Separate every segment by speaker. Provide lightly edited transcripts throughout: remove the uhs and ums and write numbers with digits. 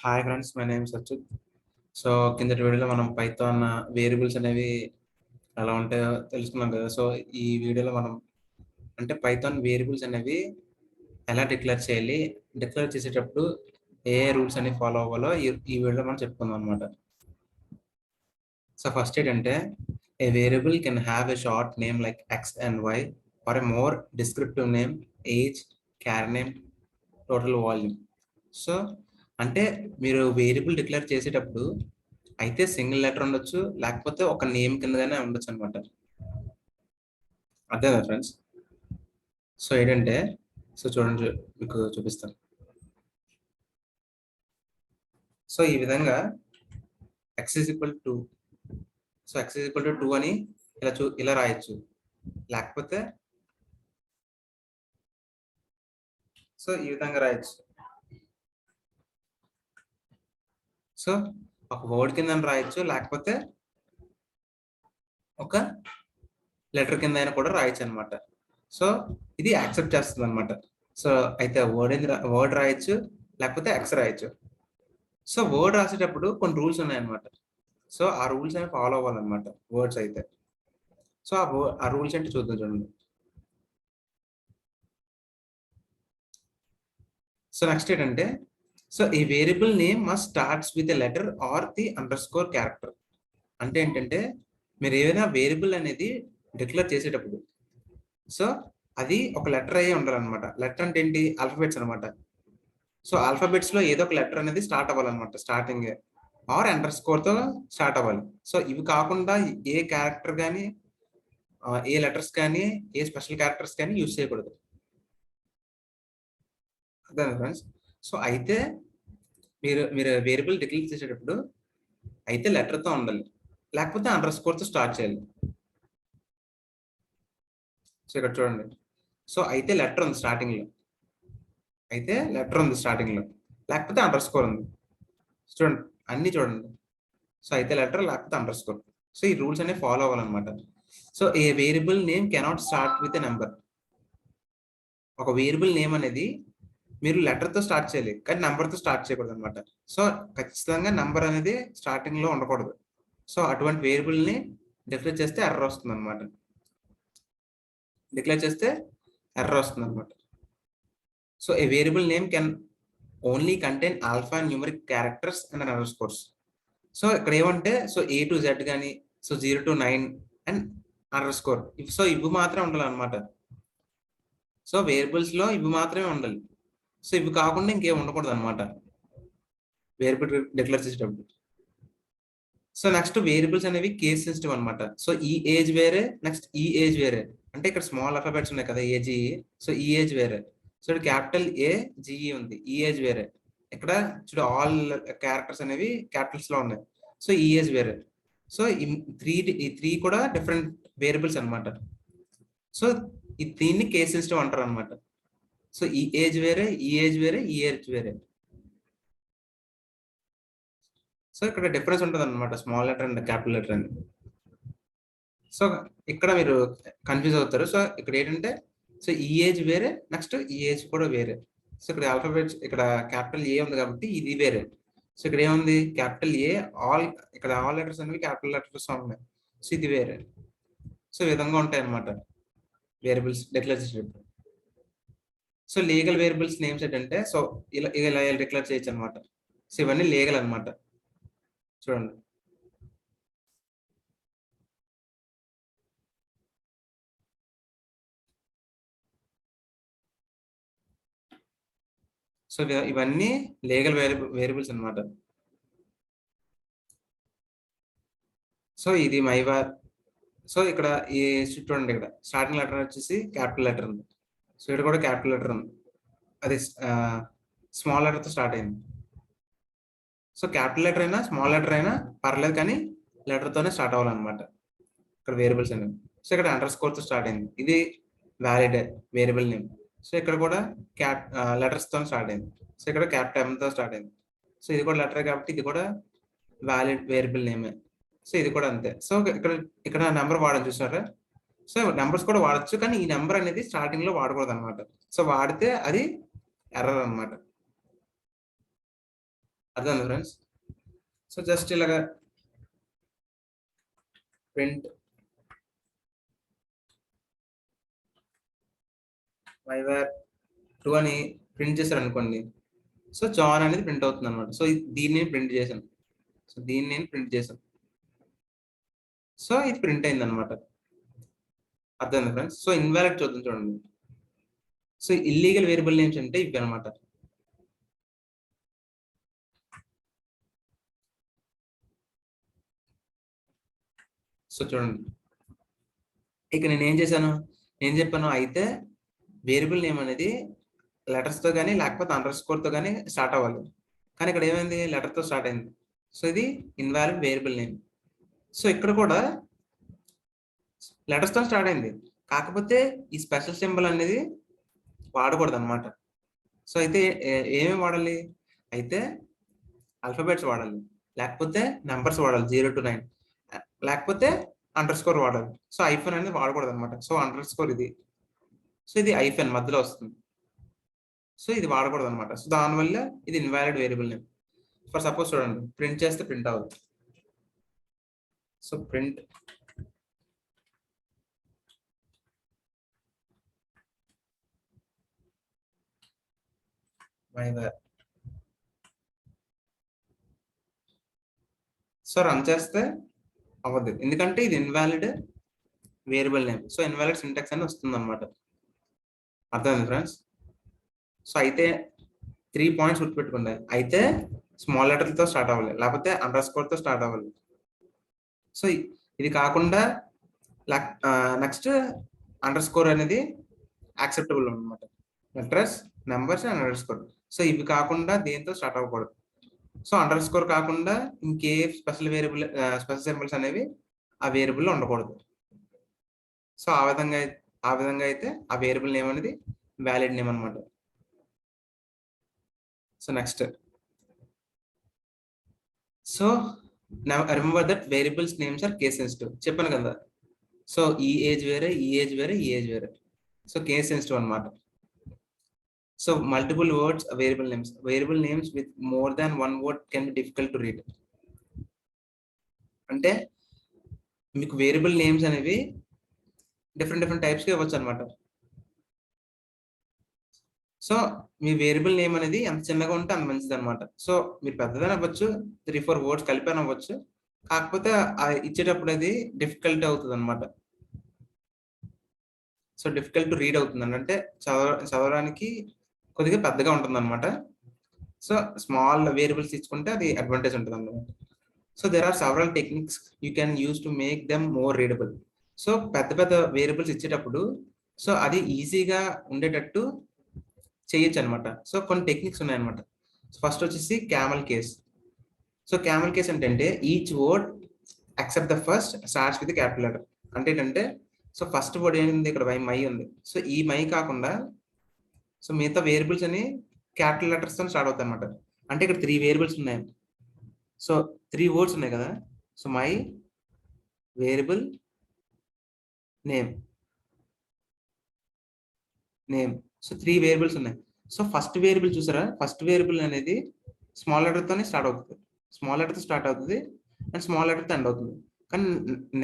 Speaker 1: Hi friends, my name Sachyut. So కిందటి వీడియోలో మనం పైథాన్ వేరియబుల్స్ అనేవి ఎలా ఉంటాయో తెలుసుకున్నాం కదా. సో ఈ వీడియోలో మనం అంటే పైథాన్ వేరియబుల్స్ అనేవి ఎలా డిక్లేర్ చేయాలి, డిక్లేర్ చేసేటప్పుడు ఏ రూల్స్ అనేవి ఫాలో అవ్వాలో ఈ వీడియోలో మనం చెప్పుకుందాం అనమాట. సో ఫస్ట్ ఏంటంటే a variable can have a short name like X and Y or a more descriptive name age, car name, total volume. So అంటే మీరు వేరియబుల్ డిక్లేర్ చేసేటప్పుడు అయితే సింగిల్ లెటర్ ఉండొచ్చు, లేకపోతే ఒక నేమ్ కిందగానే ఉండొచ్చు అనమాట. అర్థమా ఫ్రెండ్స్? సో ఏంటంటే చూడండి, మీకు చూపిస్తాను. సో ఈ విధంగా X is equal to X is equal to 2 అని ఇలా రాయొచ్చు. లేకపోతే సో ఈ విధంగా రాయొచ్చు. సో ఒక వర్డ్ కింద రాయొచ్చు, లేకపోతే ఒక లెటర్ కింద అయినా కూడా రాయొచ్చు అనమాట. సో ఇది యాక్సెప్ట్ చేస్తుంది అనమాట. సో అయితే వర్డ్ రాయొచ్చు, లేకపోతే ఎక్స్ రాయొచ్చు. సో వర్డ్ రాసేటప్పుడు కొన్ని రూల్స్ ఉన్నాయన్నమాట. సో ఆ రూల్స్ అనేవి ఫాలో అవ్వాలన్నమాట వర్డ్స్ అయితే. సో ఆ రూల్స్ అంటే చూద్దాం చూడండి. సో నెక్స్ట్ ఏంటంటే ఈ variable name must starts with a letter or the underscore character. అంటే ఏంటంటే మీరు ఏదైనా వేరియబుల్ అనేది డిక్లేర్ చేసేటప్పుడు సో అది ఒక లెటర్ అయ్యి ఉండాలన్నమాట. లెటర్ అంటే ఏంటి? ఆల్ఫాబెట్స్ అనమాట. సో ఆల్ఫాబెట్స్ లో ఏదో ఒక లెటర్ అనేది స్టార్ట్ అవ్వాలన్నమాట. స్టార్టింగ్ ఆర్ అండర్ స్కోర్ తో స్టార్ట్ అవ్వాలి. సో ఇవి కాకుండా ఏ క్యారెక్టర్ కానీ, ఏ లెటర్స్ కానీ, ఏ స్పెషల్ క్యారెక్టర్స్ కానీ యూజ్ చేయకూడదు. అదే ఫ్రెండ్స్. సో అయితే మీరు వేరియబుల్ డిక్లేర్ చేసేటప్పుడు అయితే లెటర్ తో ఉండాలి, లేకపోతే అండర్ స్కోర్ తో స్టార్ట్ చేయాలి. సో ఇక్కడ చూడండి. సో అయితే లెటర్ ఉంది స్టార్టింగ్ లో, లేకపోతే అండర్ స్కోర్ ఉంది. చూడండి, అన్ని చూడండి. సో అయితే లెటర్, లేకపోతే అండర్ స్కోర్. సో ఈ రూల్స్ అనేవి ఫాలో అవ్వాలన్నమాట. So a variable name cannot start with a number. ఒక వేరియబుల్ నేమ్ అనేది మీరు లెటర్ తో స్టార్ట్ చేయాలి, కానీ నెంబర్ తో స్టార్ట్ చేయకూడదు అనమాట. సో ఖచ్చితంగా నెంబర్ అనేది స్టార్టింగ్ లో ఉండకూడదు. సో అటువంటి వేరియబుల్ ని డిక్లేర్ చేస్తే ఎర్రర్ వస్తుంది అనమాట. So a variable name can only contain alpha numeric characters and under scores. So ఇక్కడ ఏమంటే A to Z కానీ, 0 to 9 and under score. So ఇవి మాత్రమే ఉండాలి అనమాట. సో వేరియబుల్స్ లో ఇవి మాత్రమే ఉండాలి. సో ఇవి కాకుండా ఇంకేం ఉండకూడదు అనమాట వేరియబుల్ డిక్లేర్ చేసేటప్పుడు. సో నెక్స్ట్ వేరియబుల్స్ అనేవి కేస్ సెన్సిటివ్ అనమాట. సో ఈ ఏజ్ వేరే, నెక్స్ట్ ఈ ఏజ్ వేరే. అంటే ఇక్కడ స్మాల్ ఆల్ఫాబెట్స్ ఉన్నాయి కదా, ఏజీ. సో ఈ ఏజ్ వేరే. సో ఇక్కడ క్యాపిటల్ ఏ జిఈ ఉంది, ఈ ఏజ్ వేరే. ఇక్కడ చూడు, ఆల్ క్యారెక్టర్స్ అనేవి క్యాపిటల్స్ లో ఉన్నాయి. సో ఈ ఏజ్ వేరే. సో ఈ త్రీ కూడా డిఫరెంట్ వేరియబుల్స్ అనమాట. సో దీన్ని కేస్ సెన్సిటివ్ అంటారు అనమాట. సో ఈ ఏజ్ వేరే, ఈ ఏజ్ వేరే, ఈ ఏజ్ వేరే. సో ఇక్కడ డిఫరెన్స్ ఉంటుంది అనమాట, small letter and capital letter అని. సో ఇక్కడ మీరు కన్ఫ్యూజ్ అవుతారు. సో ఇక్కడ ఏంటంటే ఈ ఏజ్ వేరే, నెక్స్ట్ ఈ ఏజ్ కూడా వేరే. సో ఇక్కడ ఆల్ఫాబెట్స్, ఇక్కడ క్యాపిటల్ ఏ ఉంది కాబట్టి ఇది వేరే. సో ఇక్కడ ఏముంది? క్యాపిటల్ ఏ, ఆల్, ఇక్కడ ఆల్ లెటర్స్ అనేవి క్యాపిటల్ లెటర్స్ ఉన్నాయి. సో ఇది వేరే. సో ఈ విధంగా ఉంటాయి అన్నమాట వేరియబుల్స్ డిక్లేర్ చేసేటప్పుడు. సో లీగల్ వేరియబుల్స్ నేమ్స్ ఏంటంటే ఇలా డిక్లేర్ చేయొచ్చు అనమాట. సో ఇవన్నీ లీగల్ అనమాట. చూడండి. సో ఇవన్నీ లీగల్ వేరియబుల్స్ అనమాట. సో ఇది మైవార్. సో ఇక్కడ ఈ చూడండి, ఇక్కడ స్టార్టింగ్ లెటర్ వచ్చేసి క్యాపిటల్ లెటర్ ఉంది. సో ఇక్కడ కూడా క్యాపిటల్ లెటర్ ఉంది, అది స్మాల్ లెటర్ తో స్టార్ట్ అయింది. సో క్యాపిటల్ లెటర్ అయినా స్మాల్ లెటర్ అయినా పర్లేదు, కానీ లెటర్ తోనే స్టార్ట్ అవ్వాలన్నమాట ఇక్కడ వేరియబుల్స్ అనేవి. సో ఇక్కడ అండర్ స్కోర్ తో స్టార్ట్ అయింది, ఇది వ్యాలిడ్ వేరియబుల్ నేమ్. సో ఇక్కడ కూడా లెటర్స్ తో స్టార్ట్ అయింది. సో ఇక్కడ క్యాపిటల్ M తో స్టార్ట్ అయింది. సో ఇది కూడా లెటర్ కాబట్టి ఇది కూడా వ్యాలిడ్ వేరియబుల్ నేమే. సో ఇది కూడా అంతే. సో ఇక్కడ నెంబర్ వాడని చూసారా? సో నెంబర్స్ కూడా వాడచ్చు, కానీ ఈ నెంబర్ అనేది స్టార్టింగ్ లో వాడకూడదు అనమాట. సో వాడితే అది ఎర్రర్ అనమాట. అర్థం ఫ్రెండ్స్. సో జస్ట్ ఇలాగా ప్రింట్ వైవర్ 2 అని ప్రింట్ చేశారు అనుకోండి. సో జాన్ అనేది ప్రింట్ అవుతుంది అనమాట. సో దీన్ని నేను ప్రింట్ చేశాను. సో దీన్ని నేను ప్రింట్ చేశాను. సో ఇది ప్రింట్ అయింది అనమాట. అర్థమైంది ఫ్రెండ్స్. సో ఇన్వాలిడ్ చూద్దాం చూడండి. సో ఇల్లీగల్ వేరియబుల్ నేమ్స్ అంటే ఇవి అనమాట. సో చూడండి, ఇక నేను ఏం చేశాను, నేను చెప్పాను అయితే వేరియబుల్ నేమ్ అనేది లెటర్స్ తో కానీ లేకపోతే అండర్ స్కోర్ తో కానీ స్టార్ట్ అవ్వాలి. కానీ ఇక్కడ ఏమైంది, లెటర్ తో స్టార్ట్ అయింది. సో ఇది ఇన్వాలిడ్ వేరియబుల్ నేమ్. సో ఇక్కడ కూడా లెటర్స్ తో స్టార్ట్ అయింది, కాకపోతే ఈ స్పెషల్ సింబల్ అనేది వాడకూడదు అనమాట. సో అయితే ఏమేమి వాడాలి, అయితే ఆల్ఫాబెట్స్ వాడాలి, లేకపోతే నెంబర్స్ వాడాలి 0 to 9, లేకపోతే అండర్ స్కోర్ వాడాలి. సో ఐఫోన్ అనేది వాడకూడదు అనమాట. సో అండర్ స్కోర్ ఇది, సో ఇది ఐఫోన్ మధ్యలో వస్తుంది. సో ఇది వాడకూడదు అనమాట. సో దానివల్ల ఇది invalid variable name. For suppose చూడండి, ప్రింట్ చేస్తే ప్రింట్ అవ్వదు. So print waiver, so run చేస్తే అవ్వదు, ఎందుకంటే ఇది invalid variable name. So invalid syntax అని వస్తుంది అనమాట. అర్థమైంది ఫ్రెండ్స్. సో అయితే 3 పాయింట్స్ గుర్తుపెట్టుకుంటాయి. అయితే స్మాల్ లెటర్తో స్టార్ట్ అవ్వాలి, లేకపోతే అండర్ స్కోర్ తో స్టార్ట్ అవ్వాలి. సో ఇది కాకుండా నెక్స్ట్ అండర్ స్కోర్ అనేది యాక్సెప్టబుల్ అనమాట. Letters, numbers and under score. So ఇవి కాకుండా దేంతో స్టార్ట్ అవ్వకూడదు. సో అండర్ స్కోర్ కాకుండా ఇంకే స్పెషల్ వేరియబుల్, స్పెషల్ సింబల్స్ అనేవి ఆ వేరియబుల్ లో ఉండకూడదు. సో ఆ విధంగా అయితే ఆ వేరియబుల్ నేమ్ అనేది వ్యాలిడ్ నేమ్ అనమాట. So next, so remember that variables names are case sensitive చెప్పాను కదా. సో ఈ ఏజ్ వేరే, ఈ ఏజ్ వేరే, ఈ ఏజ్ వేరే. సో కేస్ సెన్సిటివ్ అనమాట. So multiple words variable names with more than 1 word can be difficult to read. అంటే మీకు వేరియబుల్ నేమ్స్ అనేవి డిఫరెంట్ టైప్స్ కి ఇవ్వచ్చు అనమాట. సో మీ వేరియబుల్ నేమ్ అనేది ఎంత చిన్నగా ఉంటే అంత మంచిది అనమాట. సో మీరు పెద్దదని అవ్వచ్చు, 3-4 వర్డ్స్ కలిపి అవ్వచ్చు, కాకపోతే ఇచ్చేటప్పుడు అది డిఫికల్ట్ అవుతుంది అనమాట. సో డిఫికల్ట్ టు రీడ్ అవుతుంది అంటే చదవడానికి కొద్దిగా పెద్దగా ఉంటుంది అనమాట. సో స్మాల్ వేరియబుల్స్ ఇచ్చుకుంటే అది అడ్వాంటేజ్ ఉంటుంది అనమాట. So there are several techniques you can use to make them more readable. So పెద్ద వేరియబుల్స్ ఇచ్చేటప్పుడు సో అది ఈజీగా ఉండేటట్టు చేయొచ్చు అనమాట. సో కొన్ని టెక్నిక్స్ ఉన్నాయన్నమాట. ఫస్ట్ వచ్చేసి camel case. So camel case అంటే each word except the first starts with capital letter. అంటే ఏంటంటే, సో ఫస్ట్ వర్డ్ ఏంటి, ఇక్కడ మై ఉంది. సో ఈ మై కాకుండా సో మిగతా వేరియబుల్స్ అని క్యాపిటల్ లెటర్స్ తో స్టార్ట్ అవుతాయి అనమాట. అంటే ఇక్కడ 3 వేరియబుల్స్ ఉన్నాయి. సో 3 వర్డ్స్ ఉన్నాయి కదా. So my variable name so 3 variables ఉన్నాయి. సో ఫస్ట్ వేరియబుల్ చూసారా, ఫస్ట్ వేరియబుల్ అనేది స్మాల్ లెటర్ తోనే స్టార్ట్ అవుతుంది, స్మాల్ లెటర్ తో స్టార్ట్ అవుతుంది అండ్ స్మాల్ లెటర్ తో ఎండ్ అవుతుంది. కానీ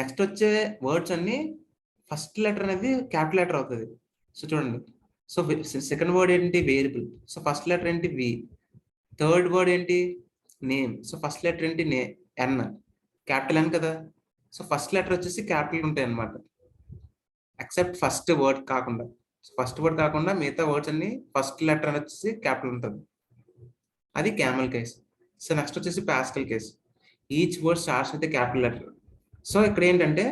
Speaker 1: నెక్స్ట్ వచ్చే వర్డ్స్ అన్ని ఫస్ట్ లెటర్ అనేది క్యాపిటల్ లెటర్ అవుతుంది. సో చూడండి, సో సెకండ్ వర్డ్ ఏంటి, వేరియబుల్. సో ఫస్ట్ లెటర్ ఏంటి, వి. థర్డ్ వర్డ్ ఏంటి, నేమ్. సో ఫస్ట్ లెటర్ ఏంటి, ఎన్, క్యాపిటల్ ఎన్ కదా. సో ఫస్ట్ లెటర్ వచ్చేసి క్యాపిటల్ ఉంటాయి అన్నమాట, ఎక్సెప్ట్ ఫస్ట్ వర్డ్ కాకుండా మిగతా వర్డ్స్ అన్ని ఫస్ట్ లెటర్ అని వచ్చేసి క్యాపిటల్ ఉంటుంది. అది క్యామల్ కేస్. సో నెక్స్ట్ వచ్చేసి Pascal case. Each word starts with capital letter. So ఇక్కడ ఏంటంటే,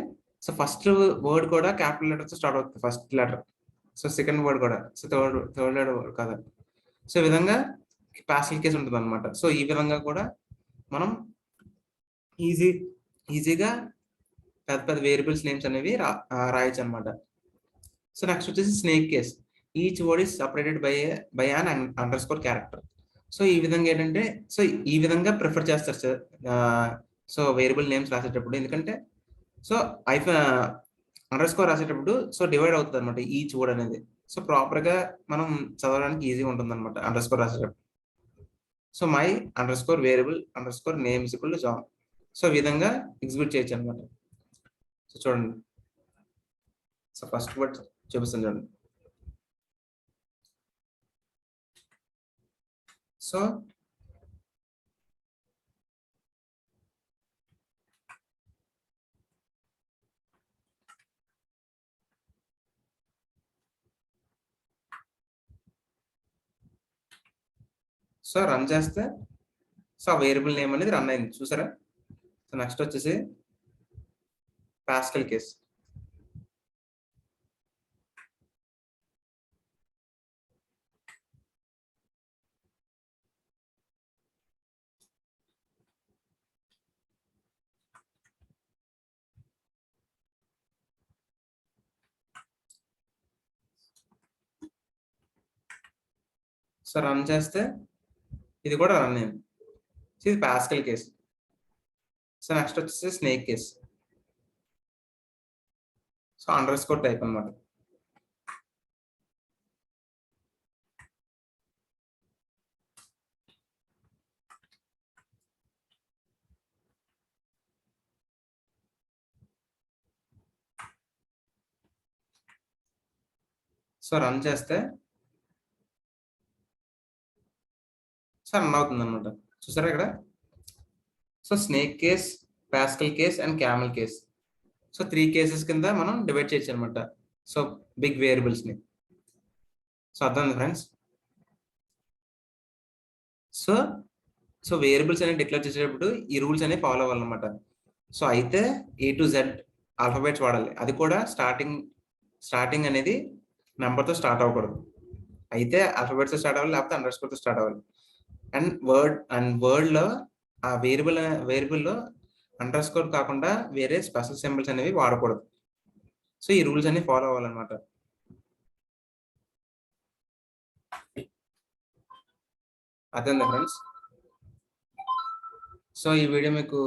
Speaker 1: సో ఫస్ట్ వర్డ్ కూడా క్యాపిటల్ లెటర్ తో స్టార్ట్ అవుతుంది, first letter. So second word కూడా, సో థర్డ్ లెటర్ కదా. సో ఈ విధంగా పాస్కల్ కేస్ ఉంటుంది అనమాట. సో ఈ విధంగా కూడా మనం ఈజీగా పెద్ద వేరియబుల్స్ నేమ్స్ అనేవి రాయొచ్చు అనమాట. సో నెక్స్ట్ వచ్చేసి snake case. Each word is separated by an under score character. So ఈ విధంగా ఏంటంటే, సో ఈ విధంగా ప్రిఫర్ చేస్తారు సార్ సో వేరియబుల్ నేమ్స్ రాసేటప్పుడు. ఎందుకంటే సో అండర్ స్కోర్ రాసేటప్పుడు సో డివైడ్ అవుతుంది అనమాట ఈచ్ వర్డ్ అనేది. సో ప్రాపర్ గా మనం చదవడానికి ఈజీగా ఉంటుంది అనమాట అండర్ స్కోర్ రాసేటప్పుడు. So my underscore variable underscore name is equal to John. So ఈ విధంగా ఎగ్జిక్యూట్ చేయొచ్చు అనమాట. సో చూడండి, సో ఫస్ట్ వర్డ్ చూపిస్తాను చూడండి. సో సో రన్ చేస్తే సో ఆ వేరియబుల్ నేమ్ అనేది రన్ అయింది చూసారా. సో నెక్స్ట్ వచ్చేసి పాస్కల్ కేస్. సో రన్ చేస్తే ఇది కూడా రన్ అయింది. సో ఇది పాస్కల్ కేస్. సో నెక్స్ట్ వచ్చేసి snake case. So underscore type అనమాట. సో రన్ చేస్తే సో రన్ అవుతుంది అనమాట చూసారా ఇక్కడ. So snake case, Pascal case and camel case. So 3 cases కింద మనం డివైడ్ చేయొచ్చు అనమాట. సో బిగ్ వేరియబుల్స్ ని. సో అర్థం ఫ్రెండ్స్. సో సో వేరియబుల్స్ అనేవి డిక్లేర్ చేసేటప్పుడు ఈ రూల్స్ అనేవి ఫాలో అవ్వాలన్నమాట. సో అయితే A to Z ఆల్ఫాబెట్స్ వాడాలి. అది కూడా స్టార్టింగ్ అనేది నెంబర్ తో స్టార్ట్ అవ్వకూడదు. అయితే ఆల్ఫాబెట్స్ తో స్టార్ట్ అవ్వాలి, లేకపోతే అండర్ స్కోర్ తో స్టార్ట్ అవ్వాలి. అండ్ వర్డ్ లో ఆ వేరియబుల్లో అండర్ స్కోర్ కాకుండా వేరే స్పెషల్ సింబల్స్ అనేవి వాడకూడదు. సో ఈ రూల్స్ అనేవి ఫాలో అవ్వాలన్నమాట. అర్థమైందా ఫ్రెండ్స్. సో ఈ వీడియో మీకు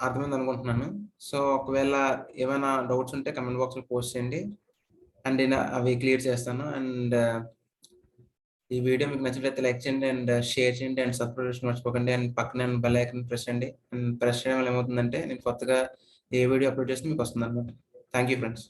Speaker 1: అర్థమైంది అనుకుంటున్నాను. సో ఒకవేళ ఏమైనా డౌట్స్ ఉంటే కమెంట్ బాక్స్ లో పోస్ట్ చేయండి, అండ్ నేను అవి క్లియర్ చేస్తాను. అండ్ ఈ వీడియో మీకు నచ్చినట్లయితే లైక్ చేయండి అండ్ షేర్ చేయండి అండ్ సబ్స్క్రైబ్ మర్చిపోకండి. అండ్ పక్కన బెల్ ఐకాన్ ప్రెస్ చేయండి. అండ్ ప్రెస్ చేయడం వల్ల ఏమవుతుందంటే నేను కొత్తగా ఏ వీడియో అప్లోడ్ చేస్తే మీకు వస్తుంది అనమాట. Thank you friends.